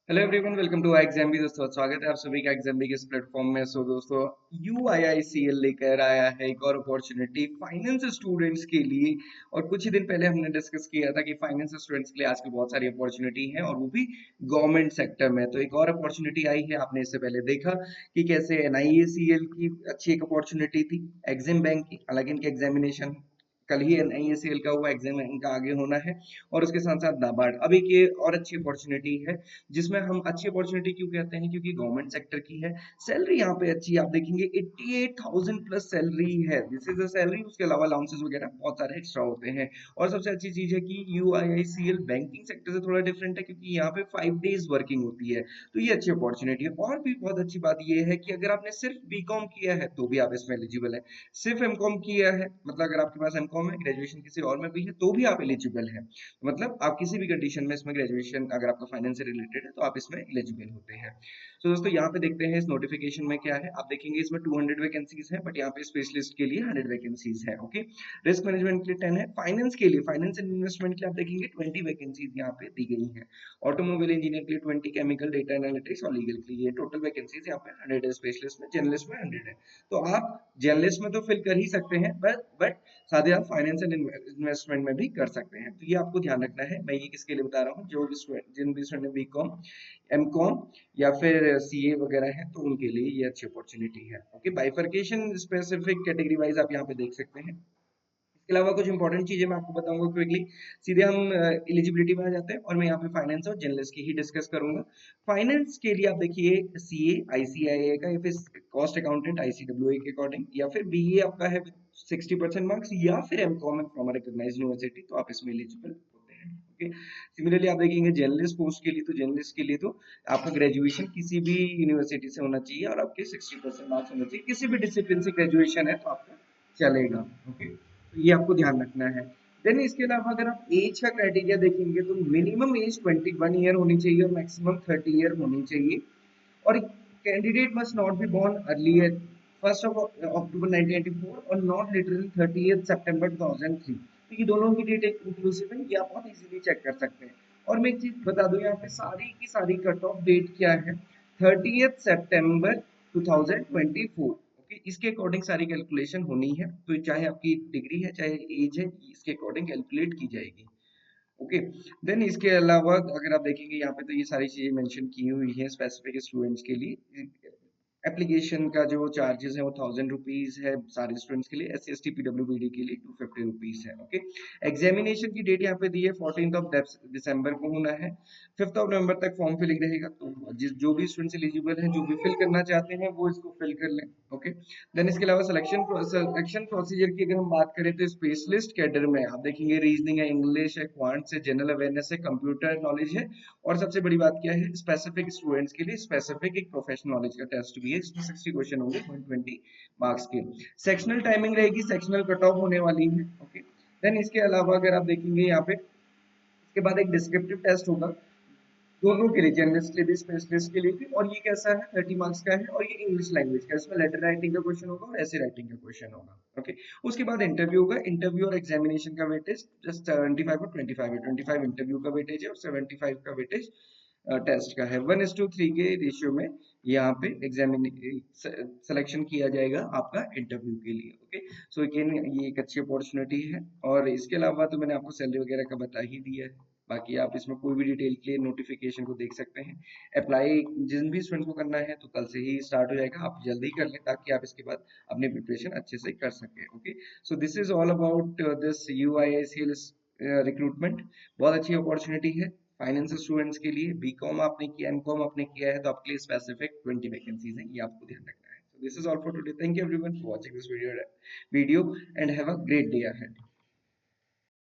Hello everyone, welcome to एग्जाम्बी। दोस्तों स्वागत है आप सभी का एग्जाम्बी के इस प्लेटफॉर्म में। दोस्तों UIICL लेकर आया है एक और अपॉर्चुनिटी फाइनेंस स्टूडेंट्स के लिए। और कुछ ही दिन पहले हमने डिस्कस किया था कि फाइनेंस स्टूडेंट्स के लिए आजकल बहुत सारी अपॉर्चुनिटी है और वो भी गवर्नमेंट सेक्टर में। तो एक और अपॉर्चुनिटी आई है, आपने इससे पहले देखा कि कैसे NIACL की अच्छी एक अपॉर्चुनिटी थी, एग्जिम बैंक की। हालांकि इनके एग्जामिनेशन कल ही NIACL का हुआ, एग्जाम इनका आगे होना है। और उसके साथ साथ नाबार्ड अब एक ये और अच्छी अपॉर्चुनिटी है, जिसमें हम अच्छी अपॉर्चुनिटी क्यों कहते हैं, क्योंकि गवर्नमेंट सेक्टर की है। सैलरी यहाँ पे अच्छी है, आप देखेंगे 88,000 प्लस सैलरी है। This is the salary. उसके अलावा अलाउंसेस वगैरह बहुत सारे एक्स्ट्रा होते हैं। और सबसे अच्छी चीज है कि UIICL बैंकिंग सेक्टर से थोड़ा डिफरेंट है, क्योंकि यहाँ पे 5 डेज वर्किंग होती है। तो ये अच्छी अपॉर्चुनिटी है। और भी बहुत अच्छी बात ये है कि अगर आपने सिर्फ बीकॉम किया है तो भी आप इसमें एलिजिबल है। सिर्फ एमकॉम किया है, मतलब अगर आपके पास एमकॉम है, ग्रेजुएशन किसी और में भी है, तो भी आप एलिजिबल है। मतलब आप किसी भी कंडीशन में इसमें ग्रेजुएशन अगर आपका फाइनेंस से रिलेटेड है तो आप इसमें एलिजिबल होते हैं। तो दोस्तों यहाँ पे देखते हैं इस नोटिफिकेशन में क्या है। आप देखेंगे इसमें 200 वैकेंसीज है, बट यहाँ पे स्पेशलिस्ट के लिए 100 वैकेंसीज है। ओके, रिस्क मैनेजमेंट के लिए 10 है, फाइनेंस के लिए, फाइनेंस एंड इन्वेस्टमेंट के लिए आप देखेंगे 20 वैकेंसीज यहाँ पे दी गई है। ऑटोमोबाइल इंजीनियर के लिए 20, केमिकल, डेटा एनालिटिक्स और लीगल के लिए टोटल वैकेंसीज यहाँ पे 100 है। स्पेशलिस्ट में, जर्नलिस्ट में 100 है। तो आप जर्नलिस्ट में तो फिल कर ही सकते हैं, बट साथ ही आप फाइनेंस एंड इन्वेस्टमेंट में भी कर सकते हैं। तो ये आपको ध्यान रखना है। मैं ये किसके लिए बता रहा हूँ, जो भी स्टूडेंट, जिन भी स्टूडेंट ने बीकॉम, एमकॉम या फिर सीए वगैरह है, तो उनके लिए ये अच्छी अपॉर्चुनिटी है। Okay, bifurcation specific category wise आप यहाँ पे देख सकते हैं। इसके अलावा कुछ इंपॉर्टेंट चीजें मैं आपको बताऊंगा क्विकली। सीधे हम एलिजिबिलिटी में आ जाते हैं और मैं यहाँ पे फाइनेंस और जर्नलिस्ट की ही डिस्कस करूंगा। फाइनेंस के लिए आप देखिए सीए ICIA का, या फिर कॉस्ट अकाउंटेंट ICWA के अकॉर्डिंग, या फिर बीए आपका है 60% मार्क्स, या फिर एमकॉम फ्रॉम रिकॉग्नाइज्ड यूनिवर्सिटी, तो आप इसमें एलिजिबल होते हैं। ओके, सिमिलरली आप देखेंगे जर्नलिस्ट पोस्ट के लिए, तो जर्नलिस्ट के लिए तो आपका ग्रेजुएशन किसी भी यूनिवर्सिटी से होना चाहिए और आपके 60% मार्क्स होना चाहिए। किसी भी डिसिप्लिन से ग्रेजुएशन है तो आपका चलेगा। ओके, तो ये आपको ध्यान रखना है। देन इसके अलावा अगर आप एज का क्राइटेरिया देखेंगे तो मिनिमम एज 21 ईयर होनी चाहिए और मैक्सिमम 30 ईयर होनी चाहिए। और candidate must not be born earlier 1 October 1994 और नॉट लेटर देन 30 सितंबर 2003। तो ये दोनों की डेट इंक्लूसिव है, ये आप बहुत इजीली चेक कर सकते हैं। और मैं एक चीज बता दूं, यहाँ पे सारी की सारी कट ऑफ डेट क्या है, 30 सितंबर 2024। ओके, इसके अकॉर्डिंग सारी कैलकुलेशन होनी है। तो चाहे आपकी डिग्री है चाहे एज है, इसके अकॉर्डिंग कैलकुलेट की जाएगी। ओके, देन इसके अलावा अगर आप देखेंगे यहाँ पे, तो ये सारी चीजें मेंशन की हुई हैं स्पेसिफिक स्टूडेंट्स के लिए। एप्लीकेशन का जो चार्जेस है वो 1000 रुपीज है सारे स्टूडेंट्स के लिए। SC ST PWBD के लिए 250 रुपीज है। ओके, एग्जामिनेशन की डेट यहाँ पे दी है 14 दिसंबर को होना है। 5 नवंबर तक फॉर्म फिलिंग रहेगा। तो जो भी स्टूडेंट्स एलिजिबल हैं, जो भी फिल करना चाहते हैं, वो इसको फिल कर लें। ओके, देन इसके अलावा सिलेक्शन प्रोसीजर की अगर हम बात करें, तो स्पेशलिस्ट कैडर में आप देखेंगे रीजनिंग है, इंग्लिश है, क्वांट्स है, जनरल अवेयरनेस है, कंप्यूटर नॉलेज है। और सबसे बड़ी बात क्या है, स्पेसिफिक स्टूडेंट्स के लिए स्पेसिफिक एक प्रोफेशनल नॉलेज का टेस्ट भी है, जिसमें 60 क्वेश्चन होंगे 120 मार्क्स के। सेक्शनल टाइमिंग रहेगी, सेक्शनल कट ऑफ होने वाली है। ओके, देन इसके अलावा अगर आप देखेंगे यहाँ पे, इसके बाद एक डिस्क्रिप्टिव टेस्ट होगा दोनों के लिए, जर्नलिस्ट के लिए भी स्पेशलिस्ट के लिए भी। और ये कैसा है, 30 मार्क्स का है, और ये इंग्लिश लैंग्वेज का। इसमें लेटर राइटिंग का क्वेश्चन होगा और ऐसे राइटिंग का क्वेश्चन होगा। ओके, उसके बाद इंटरव्यू होगा। इंटरव्यू और एग्जामिनेशन का वेटेज जस्ट 75 और 25 है। 25 इंटरव्यू का वेटेज है और 75 का वेटेज टेस्ट का है। 1:3 के रेशियो में यहाँ पे एग्जामिन सिलेक्शन किया जाएगा आपका इंटरव्यू के लिए। ओके, सो अगेन ये एक अच्छी अपॉर्चुनिटी है। और इसके अलावा तो मैंने आपको सैलरी वगैरह का बता ही दिया है। बाकी आप इसमें कोई भी डिटेल के लिए नोटिफिकेशन को देख सकते हैं। अप्लाई जिन भी स्टूडेंट को करना है तो कल से ही स्टार्ट हो जाएगा, आप जल्दी कर लें ताकि आप इसके बाद अपनी प्रिपरेशन अच्छे से कर सकें। Okay, so this is all about this UIICL recruitment. बहुत अच्छी अपॉर्चुनिटी है फाइनेंस स्टूडेंट्स के लिए। बीकॉम आपने किया, एमकॉम आपने किया है, तो आपके लिए स्पेसिफिक 20 वैकेंसीज हैं, ये आपको ध्यान रखना है। So this is all for today. Thank you everyone for watching this video and have a great day ahead.